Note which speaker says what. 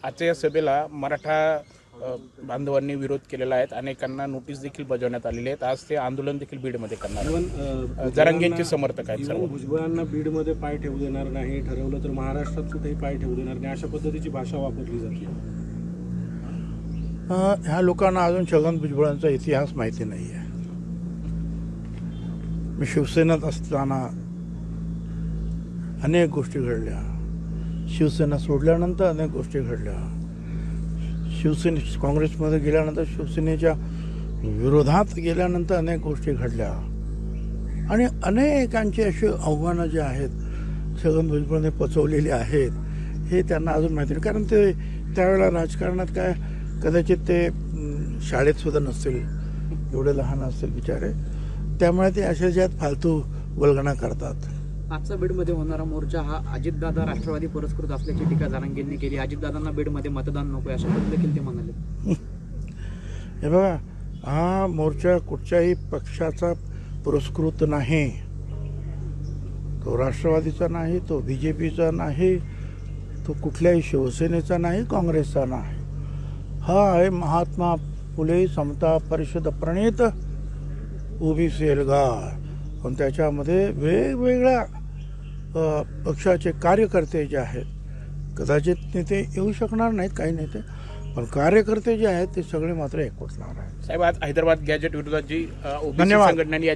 Speaker 1: आजच्या या सभेला मराठा बांधवांनी विरोध केलेला आहे. अनेकांना नोटीस देखील बजावण्यात आलेली आहेत. आज ते आंदोलन देखील बीडमध्ये करणार आहेत. जरांगेंचे समर्थक आहेत सर्व.
Speaker 2: भुजबळांना बीडमध्ये पाय ठेवू देणार नाही, ठरवलं तर महाराष्ट्रात कुठेही पाय ठेवू देणार नाही, अशा पद्धतीची भाषा वापरली जाते.
Speaker 3: ह्या लोकांना अजून छगन भुजबळांचा इतिहास माहिती नाही आहे. मी शिवसेनेत असताना अनेक गोष्टी घडल्या, शिवसेना सोडल्यानंतर अनेक गोष्टी घडल्या, काँग्रेसमध्ये गेल्यानंतर शिवसेनेच्या विरोधात गेल्यानंतर अनेक गोष्टी घडल्या आणि अनेकांची अशी आव्हानं जी आहेत छगन भुजबळने पचवलेली आहेत हे त्यांना अजून माहिती नाही. कारण ते त्यावेळेला राजकारणात काय कदाचित ते शाळेत सुद्धा नसतील, एवढे लहान असतील बिचारे, त्यामुळे ते अशा ज्यात फालतू वल्गना करतात.
Speaker 4: आजचा बीडमध्ये होणारा मोर्चा हा अजितदादा राष्ट्रवादी पुरस्कृत असल्याची टीका जरांगेंनी केली. अजितदादांना बीडमध्ये मतदान नको अशा देखील ते म्हणाले.
Speaker 3: हे बघा, हा मोर्चा कुठच्याही पक्षाचा पुरस्कृत नाही, तो राष्ट्रवादीचा नाही, तो BJPचा नाही, तो कुठल्याही शिवसेनेचा नाही, काँग्रेसचा नाही. हा आहे महात्मा फुले समता परिषद प्रणीत ओबीसी एल्गार. पण त्याच्यामध्ये वेगवेगळ्या पक्षाचे कार्यकर्ते जे आहेत, कदाचित नेते येऊ शकणार नाहीत काही नेते, पण कार्यकर्ते जे आहेत ते सगळे मात्र एकवटणार आहेत.
Speaker 1: साहेब, आज हैदराबाद गॅजेट विरोधात जी ओबीसी
Speaker 3: धन्यवाद.
Speaker 1: संघटनांनी